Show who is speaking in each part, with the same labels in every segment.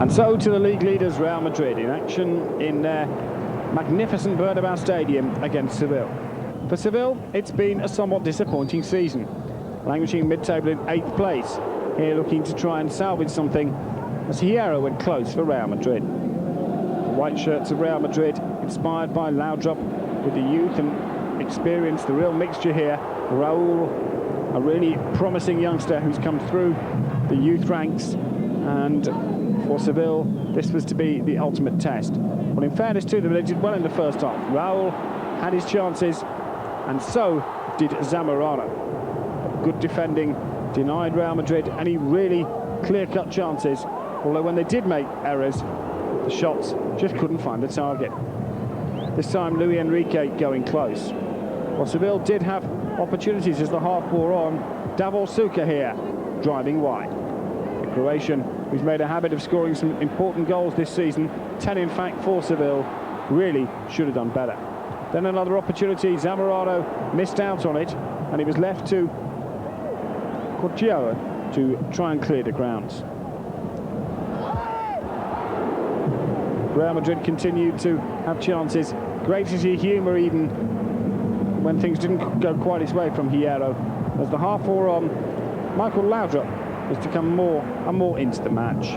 Speaker 1: And so to the league leaders, Real Madrid, in action in their magnificent Bernabéu stadium against Seville. For Seville, it's been a somewhat disappointing season, languishing mid-table in 8th place. Here looking to try and salvage something as Hierro went close for Real Madrid. The white shirts of Real Madrid, inspired by Laudrup, with the youth and experience, the real mixture here. Raúl, a really promising youngster who's come through the youth ranks, and for Seville, this was to be the ultimate test. Well, in fairness to them, they did well in the first half. Raúl had his chances, and so did Zamorano. Good defending denied Real Madrid any really clear-cut chances, although when they did make errors, the shots just couldn't find the target. This time, Luis Enrique going close. Well, Seville did have opportunities as the half wore on. Davor Suker here, driving wide. The Croatian, who's made a habit of scoring some important goals this season, 10 in fact for Seville, really should have done better. Then another opportunity, Zamorano missed out on it, and it was left to Corchio to try and clear the grounds. Real Madrid continued to have chances. Great to see humour even when things didn't go quite its way from Hierro. As the half wore on, Michael Laudrup was to come more and more into the match.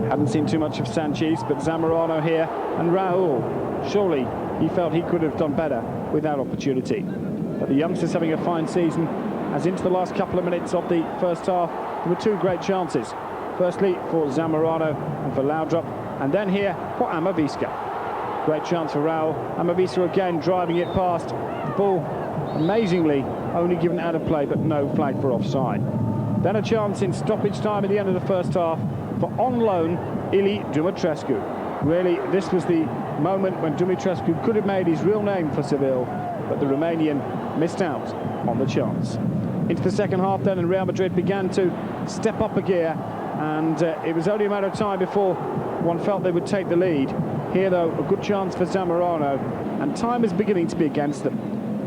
Speaker 1: Hadn't seen too much of Sanchez, but Zamorano here, and Raúl, surely he felt he could have done better with that opportunity. But the youngsters having a fine season, as into the last couple of minutes of the first half, there were two great chances. Firstly for Zamorano and for Laudrup, and then here for Amavisca. Great chance for Raúl. Amavisca again driving it past. The ball, amazingly, only given out of play, but no flag for offside. Then a chance in stoppage time at the end of the first half for on loan Ili Dumitrescu. Really, this was the moment when Dumitrescu could have made his real name for Seville, but the Romanian missed out on the chance. Into the second half then, and Real Madrid began to step up a gear, and it was only a matter of time before one felt they would take the lead. Here, though, a good chance for Zamorano, and time is beginning to be against them.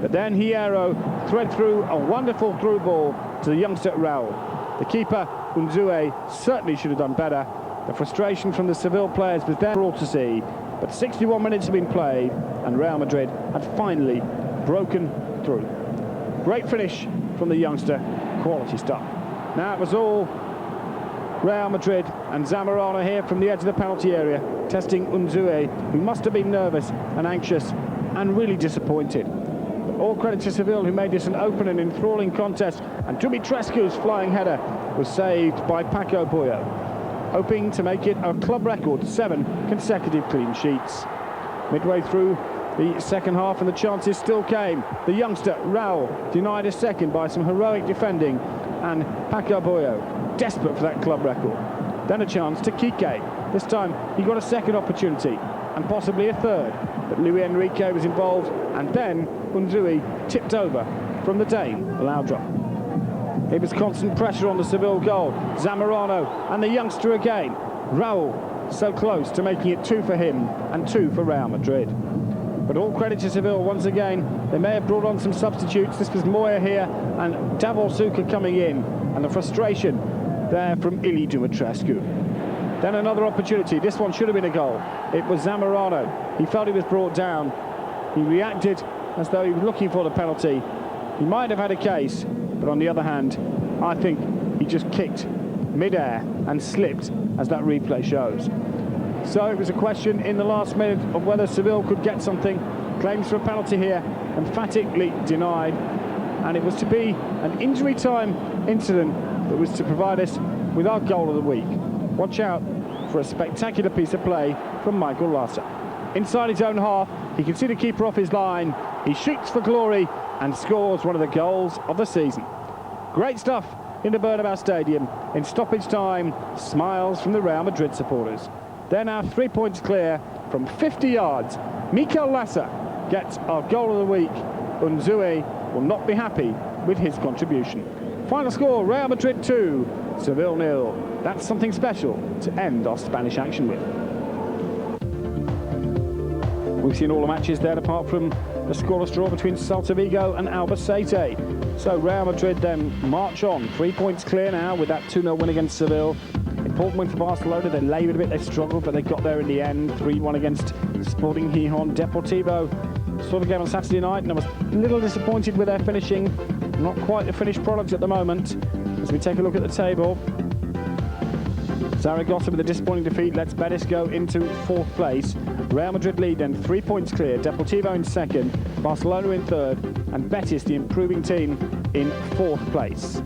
Speaker 1: But then Hierro thread through a wonderful through ball to the youngster Raúl. The keeper, Unzue, certainly should have done better. The frustration from the Seville players was there for all to see, but 61 minutes have been played, and Real Madrid had finally broken through. Great finish from the youngster, quality stuff. Now it was all Real Madrid, and Zamorano here from the edge of the penalty area, testing Unzue, who must have been nervous and anxious and really disappointed. But all credit to Seville, who made this an open and enthralling contest, and Dumitrescu's flying header was saved by Paco Bullo, hoping to make it a club record 7 consecutive clean sheets. Midway through the second half, and the chances still came. The youngster Raúl denied a second by some heroic defending, and Paco Bullo desperate for that club record. Then a chance to Kike. This time he got a second opportunity, and possibly a third, but Luis Enrique was involved, and then Unzue tipped over from the Dane, Laudrup. It was constant pressure on the Seville goal. Zamorano and the youngster again. Raúl so close to making it 2 for him and 2 for Real Madrid. But all credit to Seville once again. They may have brought on some substitutes. This was Moya here and Davor Suker coming in, and the frustration there from Ili Dumitrescu. Then another opportunity. This one should have been a goal. It was Zamorano. He felt he was brought down. He reacted as though he was looking for the penalty. He might have had a case, but on the other hand, I think he just kicked mid-air and slipped, as that replay shows. So it was a question in the last minute of whether Seville could get something. Claims for a penalty here, emphatically denied, and it was to be an injury time incident that was to provide us with our goal of the week. Watch out for a spectacular piece of play from Michael Lasser. Inside his own half, he can see the keeper off his line. He shoots for glory and scores one of the goals of the season. Great stuff in the Bernabéu Stadium. In stoppage time, smiles from the Real Madrid supporters. They're now 3 points clear from 50 yards. Mikel Lasser gets our goal of the week. Unzue will not be happy with his contribution. Final score, Real Madrid 2, Seville 0. That's something special to end our Spanish action with. We've seen all the matches there apart from the scoreless draw between Celta Vigo and Albacete. So Real Madrid then march on, 3 points clear now with that 2-0 win against Seville. important win for Barcelona. They laboured a bit, they struggled, but they got there in the end. 3-1 against Sporting Gijón. Deportivo saw the game on Saturday night, and I was a little disappointed with their finishing. Not quite the finished product at the moment. As we take a look at the table, Zaragoza with a disappointing defeat lets Betis go into 4th place. Real Madrid lead then 3 points clear. Deportivo in 2nd, Barcelona in 3rd, and Betis, the improving team, in 4th place.